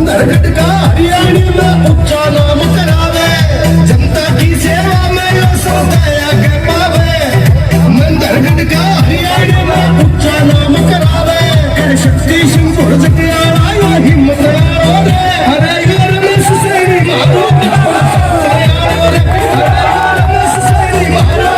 मंदरगढ़ का हरियाणी में ऊंचा नाम करावे, जनता की सेवा में यो सौदा आगे पावे। मंदरगढ़ का हरियाणी में ऊंचा नाम करावे, कर शक्ति सिंह पुरज के आला यो हिम्मत आलो रे। हरे यो रमेश सैनी मारो आलो रे, हरे यो रमेश सैनी मारो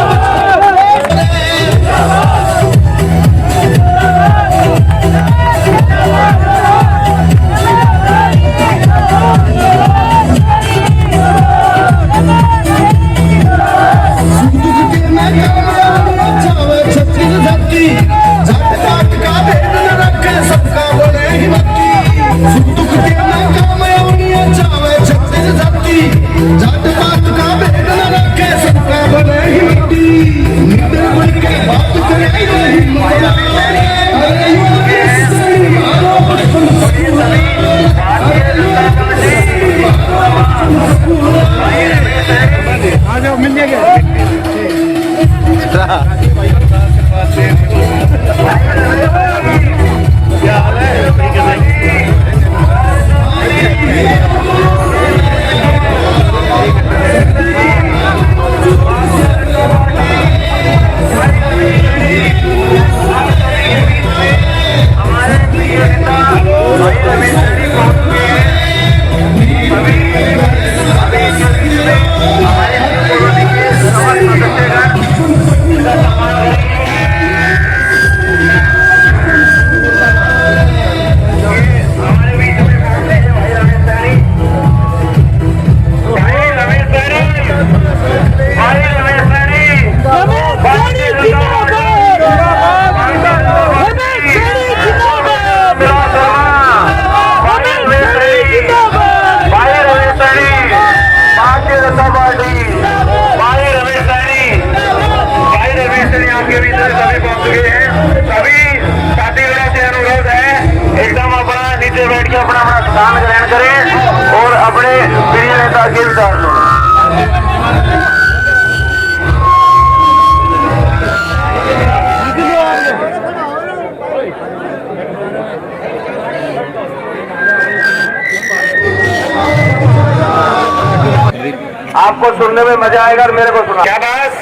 आपको सुनने में मजा आएगा और मेरे को सुना। क्या बस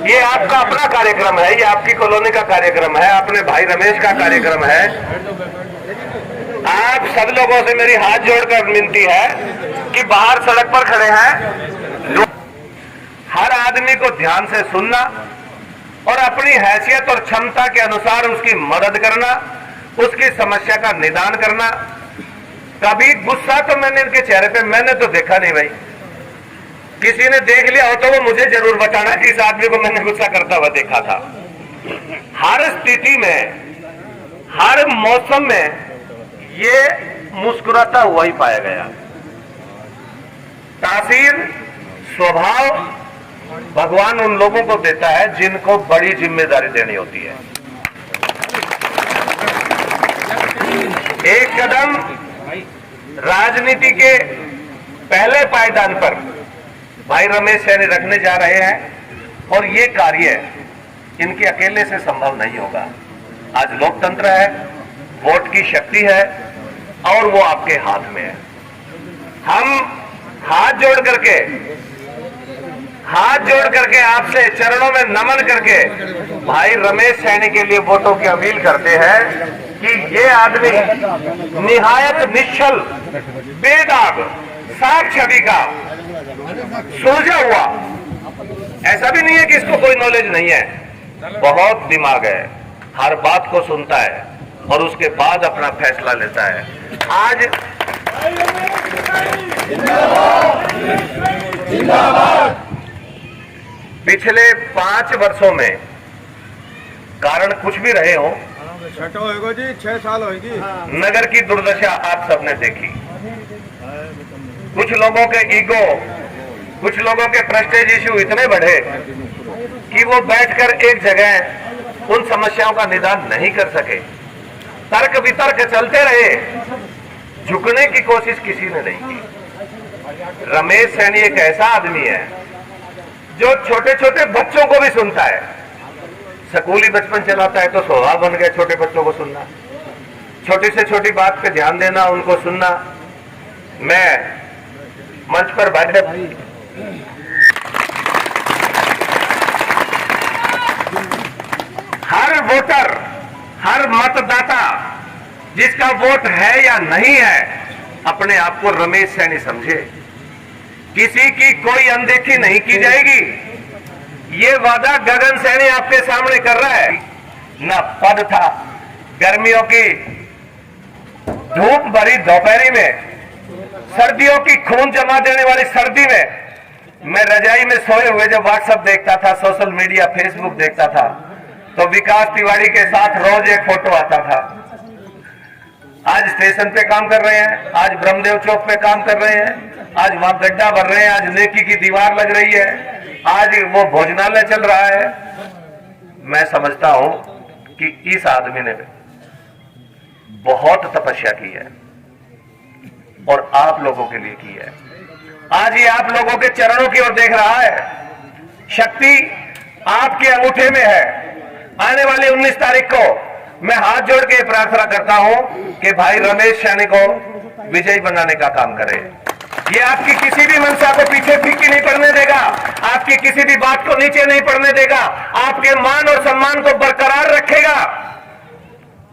ये आपका अपना कार्यक्रम है, ये आपकी कॉलोनी का कार्यक्रम है, अपने भाई रमेश का कार्यक्रम है। आप सब लोगों से मेरी हाथ जोड़कर विनती है कि बाहर सड़क पर खड़े हैं, हर आदमी को ध्यान से सुनना और अपनी हैसियत और क्षमता के अनुसार उसकी मदद करना, उसकी समस्या का निदान करना। कभी गुस्सा तो मैंने इनके चेहरे पे मैंने तो देखा नहीं भाई, किसी ने देख लिया हो तो वो मुझे जरूर बताना कि इस आदमी को मैंने गुस्सा करता हुआ देखा था। हर स्थिति में, हर मौसम में ये मुस्कुराता हुआ ही पाया गया। तासीर स्वभाव भगवान उन लोगों को देता है जिनको बड़ी जिम्मेदारी देनी होती है। एक कदम राजनीति के पहले पायदान पर भाई रमेश सैनी रखने जा रहे हैं और ये कार्य इनके अकेले से संभव नहीं होगा। आज लोकतंत्र है, वोट की शक्ति है और वो आपके हाथ में है। हम हाथ जोड़ करके आपसे चरणों में नमन करके भाई रमेश सैनी के लिए वोटों की अपील करते हैं कि ये आदमी निहायत निश्चल, बेदाग, साफ छवि का, सुलझा हुआ, ऐसा भी नहीं है कि इसको कोई नॉलेज नहीं है, बहुत दिमाग है, हर बात को सुनता है और उसके बाद अपना फैसला लेता है। आज पिछले 5 वर्षों में कारण कुछ भी रहे हो, 6 साल होगी, नगर की दुर्दशा आप सबने देखी। कुछ लोगों के ईगो, कुछ लोगों के प्रेस्टीज इश्यू इतने बढ़े कि वो बैठकर एक जगह उन समस्याओं का निदान नहीं कर सके। तर्क वितर्क चलते रहे, झुकने की कोशिश किसी ने नहीं की। रमेश सैनी एक ऐसा आदमी है जो छोटे छोटे बच्चों को भी सुनता है। स्कूली बचपन चलाता है तो स्वभाव बन गया छोटे बच्चों को सुनना। छोटी से छोटी बात पे ध्यान देना, उनको सुनना। मैं मंच पर बैठे हर वोटर, हर मतदाता जिसका वोट है या नहीं है, अपने आप को रमेश सैनी समझे। किसी की कोई अनदेखी नहीं की जाएगी। ये वादा गगन सैनी आपके सामने कर रहा है। ना पद था, गर्मियों की धूप भरी दोपहरी में, सर्दियों की खून जमा देने वाली सर्दी में, मैं रजाई में सोए हुए जब व्हाट्सएप देखता था, सोशल मीडिया फेसबुक देखता था, तो विकास तिवारी के साथ रोज एक फोटो आता था। आज स्टेशन पे काम कर रहे हैं, आज ब्रह्मदेव चौक पे काम कर रहे हैं, आज वहां गड्ढा भर रहे हैं, आज नेकी की दीवार लग रही है, आज वो भोजनालय चल रहा है। मैं समझता हूं कि इस आदमी ने बहुत तपस्या की है और आप लोगों के लिए की है। आज ये आप लोगों के चरणों की ओर देख रहा है। शक्ति आपके अंगूठे में है। आने वाली 19 तारीख को मैं हाथ जोड़ के प्रार्थना करता हूं कि भाई रमेश सैनी को विजयी बनाने का काम करे। ये आपकी किसी भी मंशा को पीछे फीकी नहीं पड़ने देगा, आपकी किसी भी बात को नीचे नहीं पड़ने देगा, आपके मान और सम्मान को बरकरार रखेगा,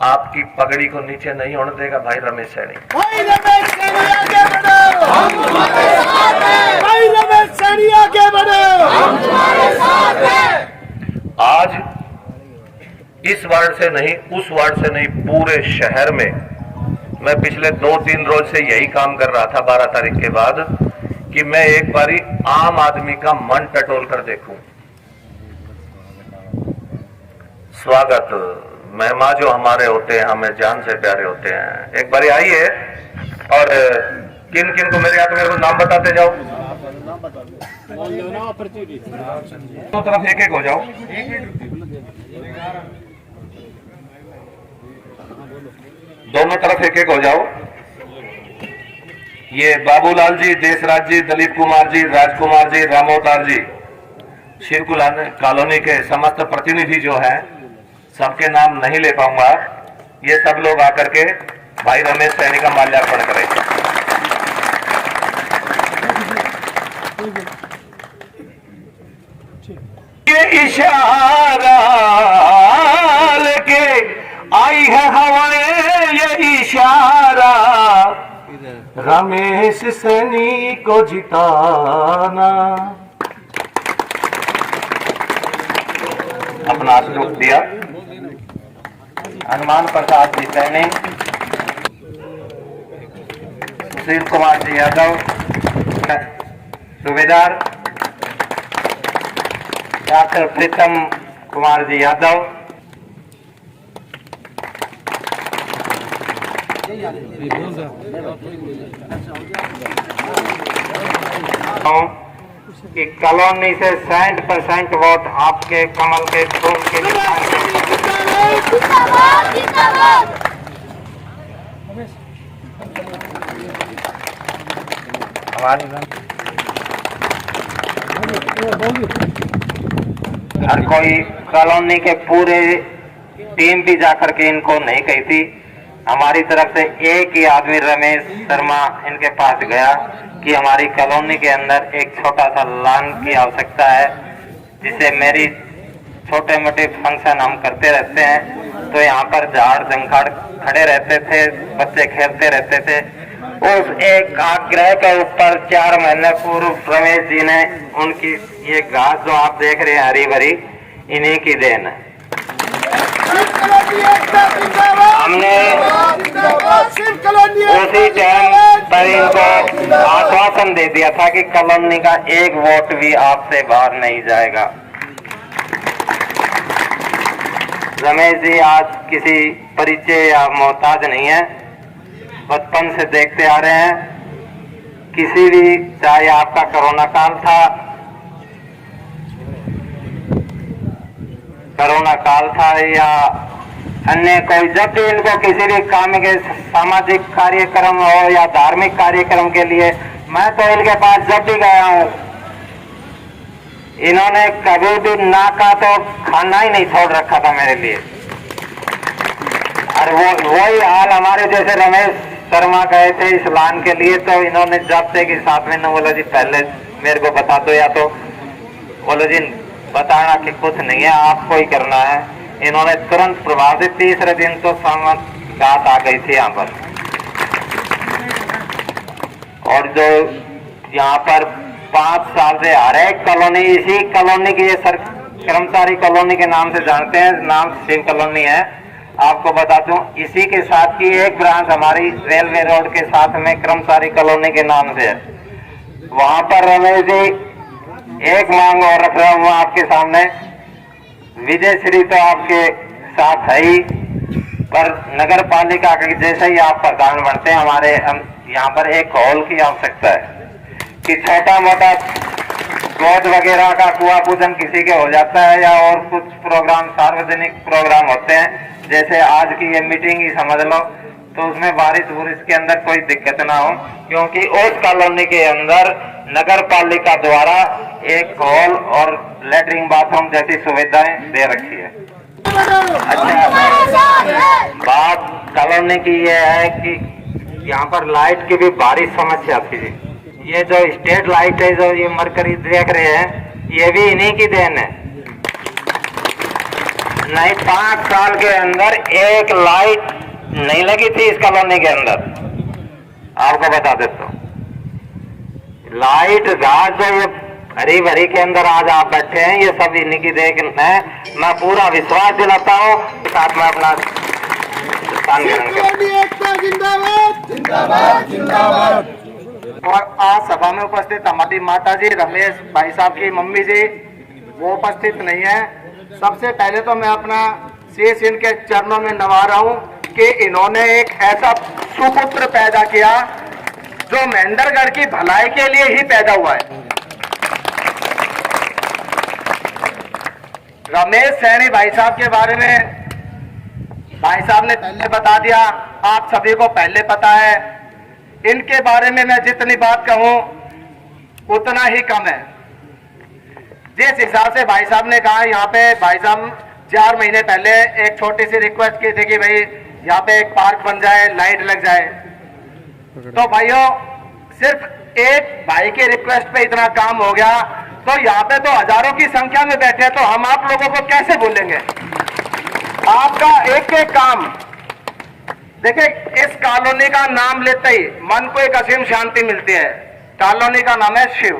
आपकी पगड़ी को नीचे नहीं होने देगा। भाई रमेश सैनी, भाई रमेश सैनी आगे बढ़ो, हम तुम्हारे साथ हैं। भाई रमेश सैनी आगे बढ़ो, हम तुम्हारे साथ हैं। आज इस वार्ड से नहीं, उस वार्ड से नहीं, पूरे शहर में मैं पिछले 2-3 रोज से यही काम कर रहा था 12 तारीख के बाद कि मैं एक बारी आम आदमी का मन टटोल कर देखूं। स्वागत मेहमान जो हमारे होते हैं, हमें जान से प्यारे होते हैं। एक बारी आइए और किन किन को मेरे को नाम बताते जाओ। दोनों तरफ एक एक हो जाओ। दोनों तरफ एक एक हो जाओ। ये बाबूलाल जी, देशराज जी, दलीप कुमार जी, राजकुमार जी, रामोतार जी, शिव कॉलोनी के समस्त प्रतिनिधि जो हैं, सबके नाम नहीं ले पाऊंगा। ये सब लोग आकर के भाई रमेश सैनी का माल्यार्पण करें। ये इशारा लेके आई है हवाएं, ये इशारा रमेश सैनी को जिताना। अपना आशीर्वाद दिया हनुमान प्रसाद जी सैनी, सुशील कुमार जी यादव सूबेदार, डॉक्टर प्रीतम कुमार जी यादव, कि कॉलोनी से 60% वोट आपके कमल के फूल के हर कोई कॉलोनी के पूरे टीम भी जाकर के इनको नहीं कही थी। हमारी तरफ से एक ही आदमी रमेश शर्मा इनके पास गया कि हमारी कॉलोनी के अंदर एक छोटा सा लॉन की आवश्यकता है, जिसे मेरी छोटे मोटे फंक्शन हम करते रहते हैं, तो यहाँ पर झाड़ जंखाड़ खड़े रहते थे, बच्चे खेलते रहते थे। उस एक आग्रह के ऊपर 4 महीने पूर्व रमेश जी ने उनकी ये घास जो आप देख रहे हैं हरी भरी, इन्हीं की देन है। हमने उसी टाइम पर इनको आश्वासन दे दिया था कि कॉलोनी का एक वोट भी आपसे बाहर नहीं जाएगा। रमेश जी आज किसी परिचय या मोहताज नहीं है, बचपन से देखते आ रहे हैं। किसी भी, चाहे आपका कोरोना काल था या अन्य कोई, जब भी इनको किसी भी काम के सामाजिक कार्यक्रम हो या धार्मिक कार्यक्रम के लिए, मैं तो इनके पास जब भी गया हूँ, इन्होंने कभी भी ना का तो खाना ही नहीं छोड़ रखा था मेरे लिए। और वही हाल हमारे जैसे रमेश शर्मा गए थे इस लान के लिए, तो इन्होंने जब से कि 7 महीने बोला जी पहले मेरे को बता दो, या तो बोलो जी बताना कि कुछ नहीं है आपको ही करना है। इन्होंने तुरंत प्रभाव से तीसरे दिन तो बात आ गई थी यहाँ पर। और जो यहाँ पर 5 साल से आ रहे कॉलोनी, इसी कॉलोनी की ये कर्मचारी कॉलोनी के नाम से जानते हैं, नाम शिव कॉलोनी है। आपको बता दूं इसी के साथ की एक ब्रांच हमारी रेलवे रोड के साथ में कर्मचारी कॉलोनी के नाम से है। वहां पर रमेश जी एक मांग और रख रहा हूँ आपके सामने। विजय श्री तो आपके साथ है ही, पर नगर पालिका के जैसे ही आप प्रधान बनते हैं हमारे यहाँ पर एक हॉल की आवश्यकता है कि छोटा मोटा गोद वगैरह का कुआ पूजन किसी के हो जाता है, या और कुछ प्रोग्राम सार्वजनिक प्रोग्राम होते हैं, जैसे आज की ये मीटिंग ही समझ लो, तो उसमें बारिश बुरिश के अंदर कोई दिक्कत ना हो, क्योंकि उस कॉलोनी के अंदर नगर पालिका द्वारा एक हॉल और लेटरिन बाथरूम जैसी सुविधाएं दे रखी है। अच्छा, बात कॉलोनी की ये है कि यहाँ पर लाइट की भी भारी समस्या थी। ये जो स्ट्रीट लाइट है, जो ये मरकरी देख रहे हैं, ये भी इन्हीं की देन है। नहीं 5 साल के अंदर एक लाइट नहीं लगी थी इस कॉलोनी के अंदर। आपको बता देता हूँ, लाइट रात जो ये हरी भरी के अंदर आज आप बैठे हैं, ये सब इन्हीं की देख है। मैं पूरा विश्वास दिलाता हूँ, साथ में अपना स्थान ग्रहण करें। और आज सभा में उपस्थित हमारी माता जी रमेश भाई साहब की मम्मी जी वो उपस्थित नहीं है। सबसे पहले तो मैं अपना शीश इनके चरणों में नवा रहा हूँ कि इन्होंने एक ऐसा सुपुत्र पैदा किया जो महेंद्रगढ़ की भलाई के लिए ही पैदा हुआ है। रमेश सैनी भाई साहब के बारे में भाई साहब ने पहले बता दिया, आप सभी को पहले पता है। इनके बारे में मैं जितनी बात कहूं उतना ही कम है। जिस हिसाब से भाई साहब ने कहा, यहाँ पे भाई साहब 4 महीने पहले एक छोटी सी रिक्वेस्ट की थी कि भाई यहाँ पे एक पार्क बन जाए, लाइट लग जाए। तो भाइयों सिर्फ एक भाई के रिक्वेस्ट पे इतना काम हो गया, तो यहाँ पे तो हजारों की संख्या में बैठे, तो हम आप लोगों को कैसे भूलेंगे। आपका एक एक काम देखिए, इस कॉलोनी का नाम लेते ही मन को एक असीम शांति मिलती है। कॉलोनी का नाम है शिव,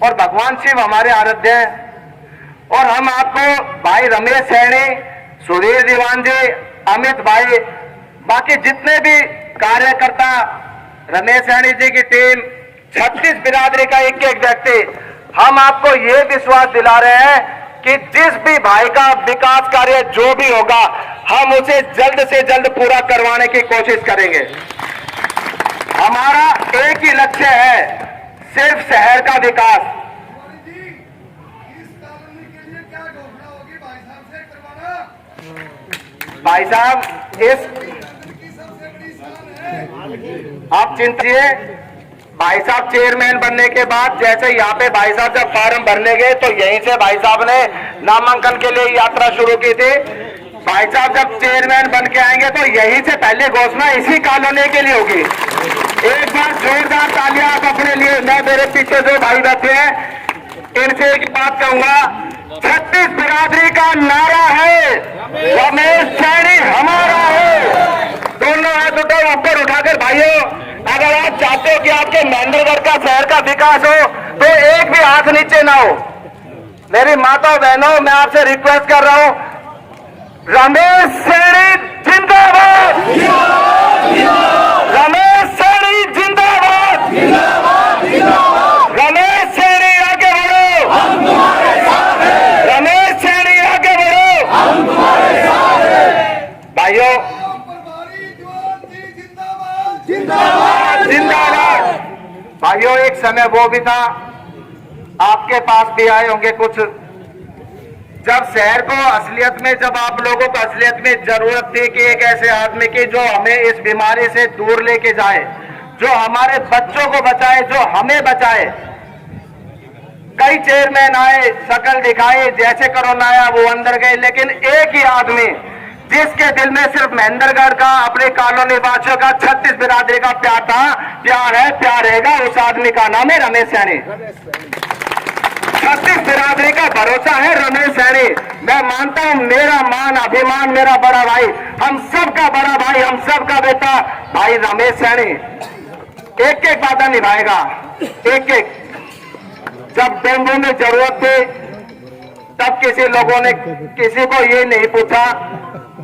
और भगवान शिव हमारे आराध्य हैं। और हम आपको भाई रमेश सैनी, सुधीर दीवान जी, अमित भाई, बाकी जितने भी कार्यकर्ता, रमेश सैनी जी की टीम, 36 बिरादरी का एक एक व्यक्ति, हम आपको ये विश्वास दिला रहे हैं कि जिस भी भाई का विकास कार्य जो भी होगा, हम उसे जल्द से जल्द पूरा करवाने की कोशिश करेंगे। हमारा एक ही लक्ष्य है, सिर्फ शहर का विकास। भाई साहब इस आप चिंतिए, भाई साहब चेयरमैन बनने के बाद जैसे यहाँ पे भाई साहब जब फॉर्म भरने गए तो यहीं से भाई साहब ने नामांकन के लिए यात्रा शुरू की थी। भाई साहब जब चेयरमैन बन के आएंगे तो यहीं से पहले घोषणा इसी कॉलोनी के लिए होगी। एक बार जोरदार तालियां आप अपने लिए। मैं मेरे पीछे जो भाई बैठे हैं इनसे एक बात कहूंगा, 36 बिरादरी का नारा है, रमेश सैनी हमारा है। दोनों हाथ उठो ऊपर उठाकर भाइयों, अगर आप चाहते हो कि आपके महेंद्रगढ़ का शहर का विकास हो तो एक भी हाथ नीचे ना हो। मेरी माता बहनों, मैं आपसे रिक्वेस्ट कर रहा हूं, रमेश सैनी जिंदाबाद, रमेश सैनी जिंदाबाद, रमेश सैनी आगे बढ़ो, रमेश सैनी आगे बढ़ो। भाइयों जिंदाबाद। भाइयों एक समय वो भी था, आपके पास भी आए होंगे कुछ, जब शहर को असलियत में, जब आप लोगों को असलियत में जरूरत थी कि एक ऐसे आदमी की जो हमें इस बीमारी से दूर लेके जाए, जो हमारे बच्चों को बचाए, जो हमें बचाए। कई चेयरमैन आए, शकल दिखाए, जैसे कोरोना आया वो अंदर गए, लेकिन एक ही आदमी जिसके दिल में सिर्फ महेंद्रगढ़ का, अपने कॉलोनी वासियों का, 36 बिरादरी का प्यार था, प्यार है, प्यार रहेगा, उस आदमी का नाम है रमेश सैनी। 36 बिरादरी का भरोसा है रमेश सैनी। मैं मानता हूं मेरा मान अभिमान, मेरा बड़ा भाई, हम सबका बड़ा भाई, हम सबका बेटा भाई रमेश सैनी एक एक वादा निभाएगा, एक एक। जब डेंगू में जरूरत थी तब किसी लोगों ने किसी को ये नहीं पूछा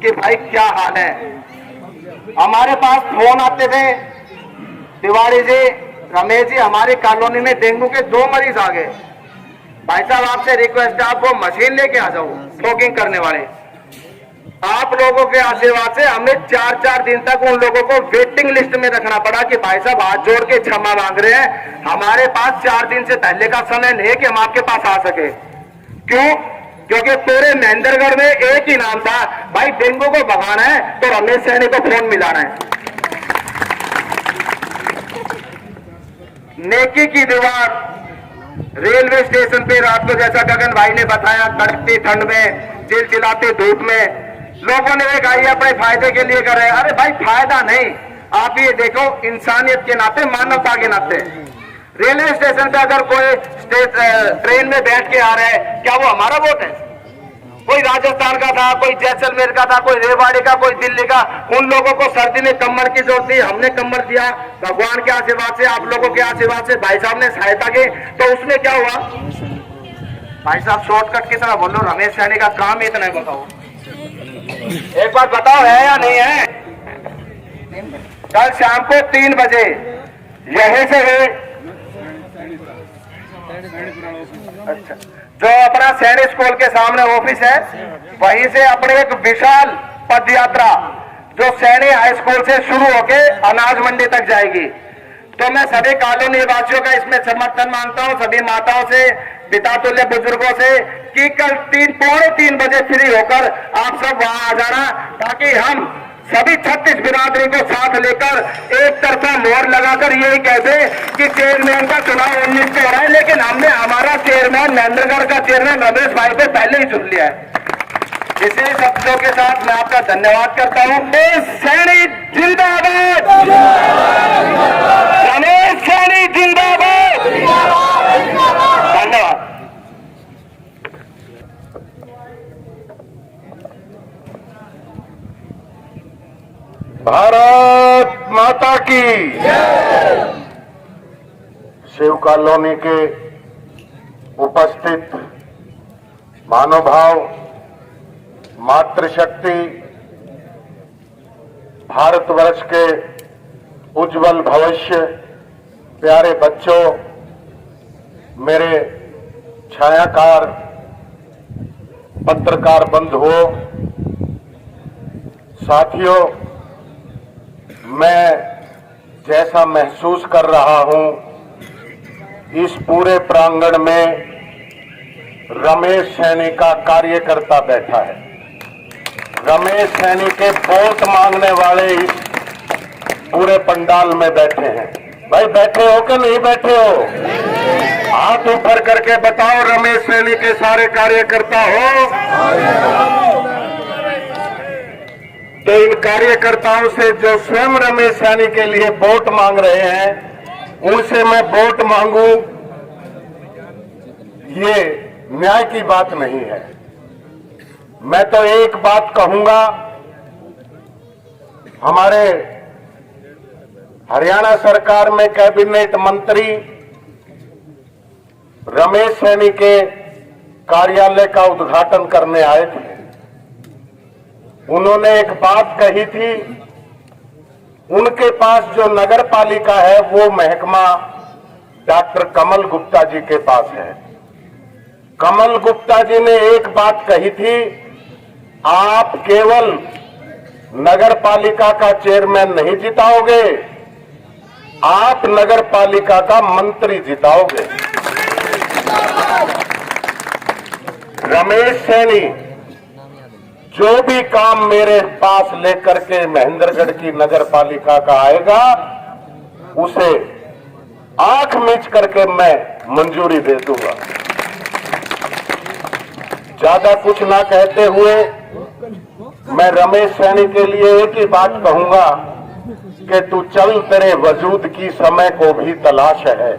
कि भाई क्या हाल है। हमारे पास फोन आते थे, तिवारी जी, रमेश जी, हमारी कॉलोनी में डेंगू के 2 मरीज आ गए, भाई साहब आपसे रिक्वेस्ट है आप वो मशीन लेके आ जाओ फॉगिंग करने वाले। आप लोगों के आशीर्वाद से हमें 4-4 दिन तक उन लोगों को वेटिंग लिस्ट में रखना पड़ा कि भाई साहब हाथ जोड़ के क्षमा मांग रहे हैं, हमारे पास 4 दिन से पहले का समय नहीं है कि हम आपके पास आ सके। क्यों? क्योंकि पूरे महेंद्रगढ़ में एक ही नाम था, भाई डेंगू को भगाना है तो रमेश सैनी को फोन मिलाना है। नेकी की दीवार रेलवे स्टेशन पे रात को, जैसा गगन भाई ने बताया, कड़कती ठंड में, चिलचिलाती धूप में लोगों ने कहा ये अपने फायदे के लिए कर रहे हैं। अरे भाई फायदा नहीं, आप ये देखो इंसानियत के नाते, मानवता के नाते, रेलवे स्टेशन पे अगर कोई ट्रेन में बैठ के आ रहा है, क्या वो हमारा वोट है? कोई राजस्थान का था, कोई जैसलमेर का था, कोई रेवाड़ी का, कोई दिल्ली का, उन लोगों को सर्दी में कम्बल की जरूरत थी, हमने कम्बल दिया भगवान के आशीर्वाद से, आप लोगों के आशीर्वाद से, भाई साहब ने सहायता की, तो उसमें क्या हुआ? भाई साहब शॉर्टकट की तरह बोलो, रमेश सैनी का काम इतना है, बताओ एक बात बताओ, है या नहीं है? कल शाम को 3 बजे यहीं से है, अच्छा, जो अपना सैनिक स्कूल के सामने ऑफिस है, वहीं से अपने एक विशाल पद यात्रा जो सैनी हाई स्कूल से शुरू होके अनाज मंडी तक जाएगी। तो मैं सभी कॉलोनी वासियों का इसमें समर्थन मांगता हूं, सभी माताओं से, पिता तुल्य बुजुर्गों से, कि कल 3-3:15 बजे फ्री होकर आप सब वहां आ जाना, ताकि हम सभी 36 बिरादरी को साथ लेकर एक तरफा मोहर लगाकर यही कहते कि चेयरमैन का चुनाव 19 को हो रहा है, लेकिन हमने हमारा चेयरमैन महेंद्रगढ़ का चेयरमैन रमेश भाई को पहले ही चुन लिया है। इसी शब्दों के साथ मैं आपका धन्यवाद करता हूं। सैनी जिंदाबाद, रमेश सैनी जिंदाबाद, धन्यवाद। भारत माता की। शिव कॉलोनी के उपस्थित महानुभाव, मातृशक्ति, भारतवर्ष के उज्जवल भविष्य, प्यारे बच्चों, मेरे छायाकार पत्रकार बंधुओं, साथियों, मैं जैसा महसूस कर रहा हूं, इस पूरे प्रांगण में रमेश सैनी का कार्यकर्ता बैठा है। रमेश सैनी के वोट मांगने वाले इस पूरे पंडाल में बैठे हैं। भाई बैठे हो कि नहीं बैठे हो? हाथ ऊपर करके बताओ, रमेश सैनी के सारे कार्यकर्ता हो? तो इन कार्यकर्ताओं से जो स्वयं रमेश सैनी के लिए वोट मांग रहे हैं, उनसे मैं वोट मांगू, ये न्याय की बात नहीं है। मैं तो एक बात कहूंगा, हमारे हरियाणा सरकार में कैबिनेट मंत्री रमेश सैनी के कार्यालय का उद्घाटन करने आए थे। उन्होंने एक बात कही थी, उनके पास जो नगर पालिका है वो महकमा डॉक्टर कमल गुप्ता जी के पास है। कमल गुप्ता जी ने एक बात कही थी, आप केवल नगर पालिका का चेयरमैन नहीं जिताओगे, आप नगर पालिका का मंत्री जिताओगे। रमेश सैनी जो भी काम मेरे पास लेकर के महेंद्रगढ़ की नगर पालिका का आएगा, उसे आंख मीच करके मैं मंजूरी दे दूंगा। ज्यादा कुछ ना कहते हुए मैं रमेश सैनी के लिए एक ही बात कहूंगा कि तू चल, तेरे वजूद की समय को भी तलाश है।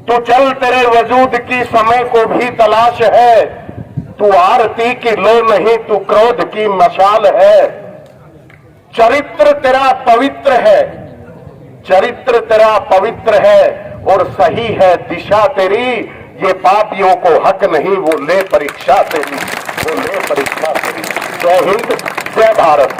तू चल, तेरे वजूद की समय को भी तलाश है। तू आरती की लो नहीं, तू क्रोध की मशाल है। चरित्र तेरा पवित्र है, चरित्र तेरा पवित्र है और सही है दिशा तेरी। ये पापियों को हक नहीं, वो ले परीक्षा तेरी, वो ले परीक्षा तेरी। जय हिंद, जय भारत।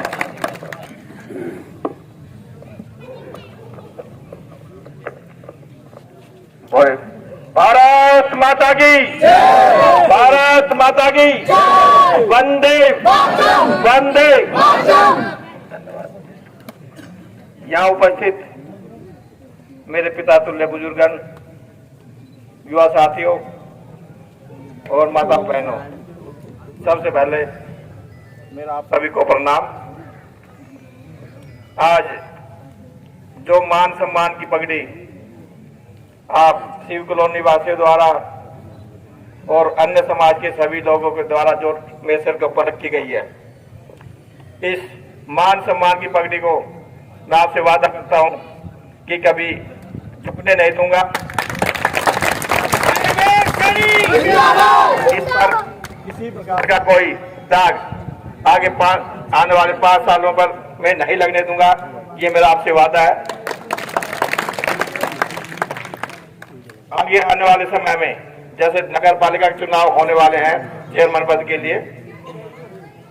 भारत माता की, भारत माता की, वंदे वंदे। यहाँ उपस्थित मेरे पिता तुल्य बुजुर्गन, युवा साथियों और माता बहनों, सबसे पहले मेरा आप सभी को प्रणाम। आज जो मान सम्मान की पगड़ी आप शिव कॉलोनी वासियों द्वारा और अन्य समाज के सभी लोगों के द्वारा जो मेरे सिर के ऊपर रखी गई है, इस मान सम्मान की पगड़ी को मैं आपसे वादा करता हूं कि कभी झुकने नहीं दूंगा। इस पर किसी प्रकार का कोई दाग आगे आने वाले 5 सालों पर मैं नहीं लगने दूंगा, ये मेरा आपसे वादा है। आगे आने वाले समय में जैसे नगर पालिका के चुनाव होने वाले हैं चेयरमैन पद के लिए,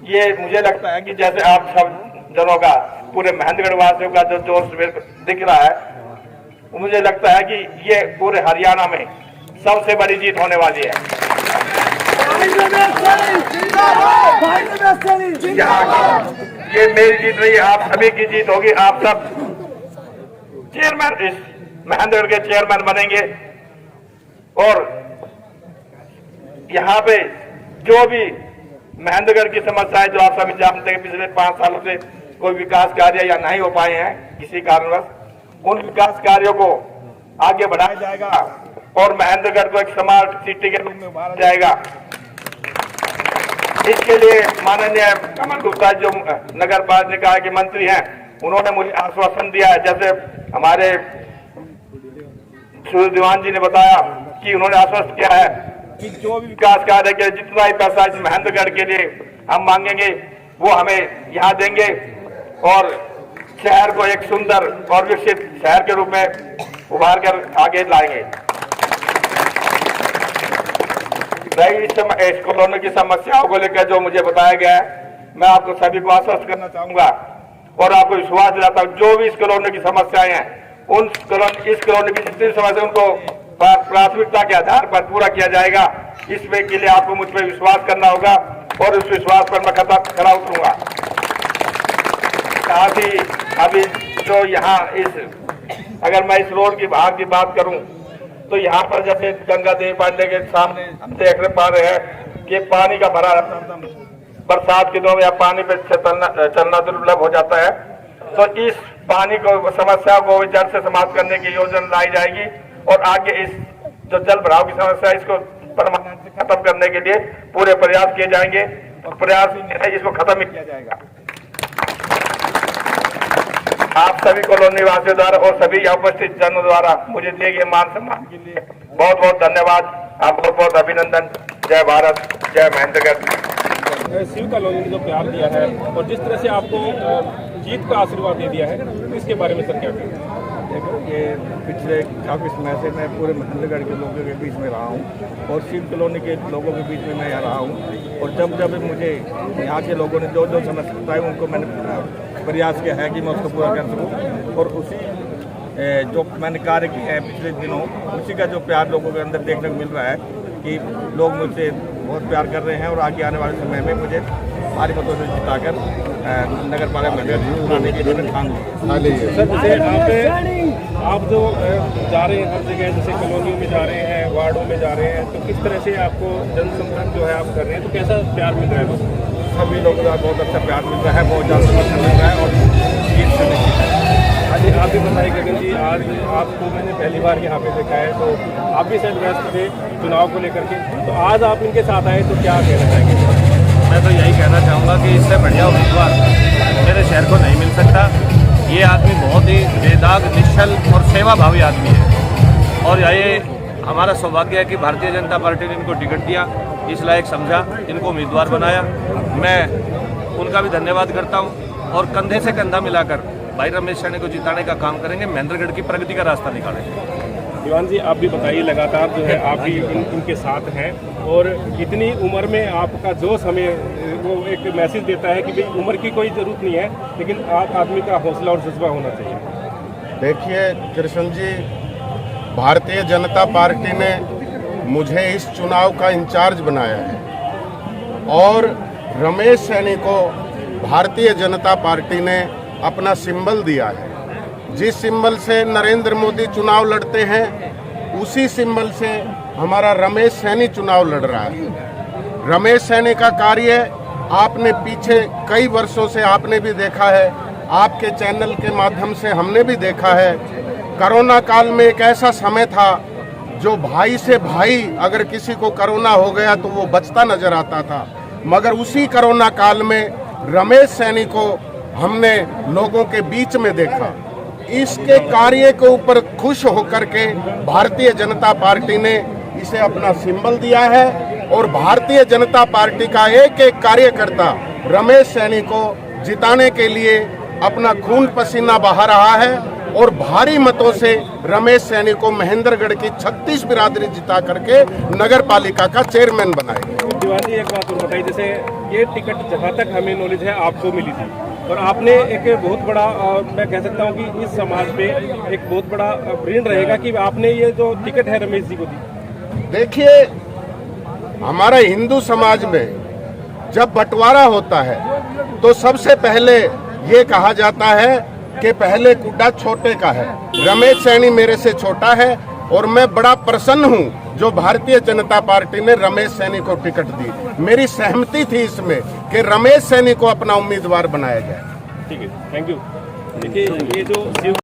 ये मुझे लगता है कि जैसे आप सब जनों का, पूरे महेंद्रगढ़ वासियों का जो जोश दिख रहा है, मुझे लगता है कि ये पूरे हरियाणा में सबसे बड़ी जीत होने वाली है। ये मेरी जीत नहीं, आप सभी की जीत होगी। आप सब चेयरमैन, इस महेंद्रगढ़ के चेयरमैन बनेंगे और यहाँ पे जो भी महेंद्रगढ़ की समस्याएं जो आप सभी जानते हैं, पिछले 5 सालों से कोई विकास कार्य या नहीं हो पाए हैं किसी कारणवश, उन विकास कार्यों को आगे बढ़ाया जाएगा और महेंद्रगढ़ को एक स्मार्ट सिटी के रूप में उभारा जाएगा। इसके लिए माननीय कमल गुप्ता जो नगर पालिका के मंत्री हैं, उन्होंने मुझे आश्वासन दिया है। जैसे हमारे सूर्य दीवान जी ने बताया कि उन्होंने आश्वस्त किया है कि जो भी विकास कार्य के जितना ही पैसा इस महेंद्रगढ़ के लिए हम मांगेंगे वो हमें यहाँ देंगे और शहर को एक सुंदर और विकसित शहर के रूप में उभार कर आगे लाएंगे। इस कॉलोनी की समस्याओं को लेकर जो मुझे बताया गया है, मैं आपको सभी को आश्वस्त करना चाहूंगा और आपको विश्वास दिलाता हूं, जो भी इस कॉलोनी की समस्याएं हैं, इस कॉलोनी की जितनी समस्या उनको प्राथमिकता के आधार पर पूरा किया जाएगा। इसमें के लिए आपको मुझ पर विश्वास करना होगा और उस विश्वास पर मैं खरा उतरूंगा। साथ ही अभी जो यहाँ अगर मैं इस रोड की भाग की बात करूं तो यहाँ पर जैसे गंगा देवी पांडे के सामने हम देख पा रहे हैं कि पानी का भरा रहता, बरसात के दिनों में पानी पे चलना दुर्लभ हो जाता है। तो इस पानी को समस्या को जड़ से समाप्त करने की योजना लाई जाएगी और आगे इस जो जल भराव की समस्या है इसको परमानेंट खत्म करने के लिए पूरे प्रयास किए जाएंगे और प्रयास ही नहीं, इसको खत्म ही किया जाएगा। आप सभी कॉलोनी वासियों द्वारा और सभी यहाँ उपस्थित जनों द्वारा मुझे दिए गए मान सम्मान के लिए बहुत बहुत धन्यवाद। आप बहुत बहुत अभिनंदन। जय भारत, जय महेंद्रगढ़। शिव कॉलोनी ने जो प्यार दिया है और जिस तरह से आपको जीत का आशीर्वाद दे दिया है, इसके बारे में सर क्या कहें? देखो, ये पिछले काफ़ी समय से मैं पूरे महेंद्रगढ़ के लोगों के बीच में रहा हूँ और शिव कॉलोनी के लोगों के बीच में मैं यहाँ रहा हूँ और जब जब मुझे यहाँ के लोगों ने जो समस्या बताई उनको मैंने प्रयास किया है कि मैं उसको पूरा कर सकूँ और उसी जो मैंने कार्य किए हैं पिछले दिनों, उसी का जो प्यार लोगों के अंदर देखने को मिल रहा है कि लोग मुझसे बहुत प्यार कर रहे हैं और आगे आने वाले समय में मुझे भारी मतों से जिताकर नगर पालिका में बनाने की ठान ली। सर जैसे आप जो जा रहे हैं हर जगह, जैसे कॉलोनियों में जा रहे हैं, वार्डों में जा रहे हैं, तो किस तरह से आपको जनसंपर्क जो है आप कर रहे हैं, तो कैसा प्यार मिल रहा है लोगों को? सभी लोगों का बहुत अच्छा प्यार मिल रहा है, बहुत ज़्यादा समर्थन मिल रहा है और जीत सुनिश्चित है। आज आप भी बताइए गगन जी, आज आपको मैंने पहली बार यहाँ पे देखा है, तो आप भी शायद व्यस्त थे चुनाव को लेकर के, तो आज आप इनके साथ आए तो क्या कहना चाहेंगे? मैं तो यही कहना चाहूँगा कि इससे बढ़िया उम्मीदवार मेरे शहर को नहीं मिल सकता। ये आदमी बहुत ही बेदाग, निश्चल और सेवाभावी आदमी है और ये हमारा सौभाग्य है कि भारतीय जनता पार्टी ने इनको टिकट दिया, इस लायक समझा, इनको उम्मीदवार बनाया। मैं उनका भी धन्यवाद करता हूँ और कंधे से कंधा मिलाकर भाई रमेश सैनी को जिताने का काम करेंगे, महेंद्रगढ़ की प्रगति का रास्ता निकालेंगे। दीवान जी, आप भी बताइए, लगातार जो है आप भी इनके साथ हैं और इतनी उम्र में आपका जोश हमें वो एक मैसेज देता है कि भाई उम्र की कोई ज़रूरत नहीं है, लेकिन आप आदमी का हौसला और जज्बा होना चाहिए। देखिए कृष्ण जी, भारतीय जनता पार्टी ने मुझे इस चुनाव का इंचार्ज बनाया है और रमेश सैनी को भारतीय जनता पार्टी ने अपना सिंबल दिया है। जिस सिंबल से नरेंद्र मोदी चुनाव लड़ते हैं उसी सिंबल से हमारा रमेश सैनी चुनाव लड़ रहा है। रमेश सैनी का कार्य आपने पीछे कई वर्षों से आपने भी देखा है, आपके चैनल के माध्यम से हमने भी देखा है। कोरोना काल में एक ऐसा समय था जो भाई से भाई अगर किसी को कोरोना हो गया तो वो बचता नजर आता था, मगर उसी कोरोना काल में रमेश सैनी को हमने लोगों के बीच में देखा। इसके कार्य के ऊपर खुश होकर के भारतीय जनता पार्टी ने इसे अपना सिंबल दिया है और भारतीय जनता पार्टी का एक एक कार्यकर्ता रमेश सैनी को जिताने के लिए अपना खून पसीना बहा रहा है और भारी मतों से रमेश सैनी को महेंद्रगढ़ की 36 बिरादरी जिता करके नगर पालिका का चेयरमैन बनाएंगे। दीवान जी, एक बात और बताइए, जैसे ये टिकट जहाँ तक हमें नॉलेज है आपको मिली थी और आपने एक बहुत बड़ा मैं कह सकता हूँ कि इस समाज पे एक बहुत बड़ा ऋण रहेगा कि आपने ये जो टिकट है रमेश जी को दी। देखिए, हमारा हिंदू समाज में जब बंटवारा होता है तो सबसे पहले ये कहा जाता है कि पहले कुड्डा छोटे का है। रमेश सैनी मेरे से छोटा है और मैं बड़ा प्रसन्न हूं जो भारतीय जनता पार्टी ने रमेश सैनी को टिकट दी। मेरी सहमति थी इसमें कि रमेश सैनी को अपना उम्मीदवार बनाया जाए। ठीक है, थैंक यू। देखिए, ये जो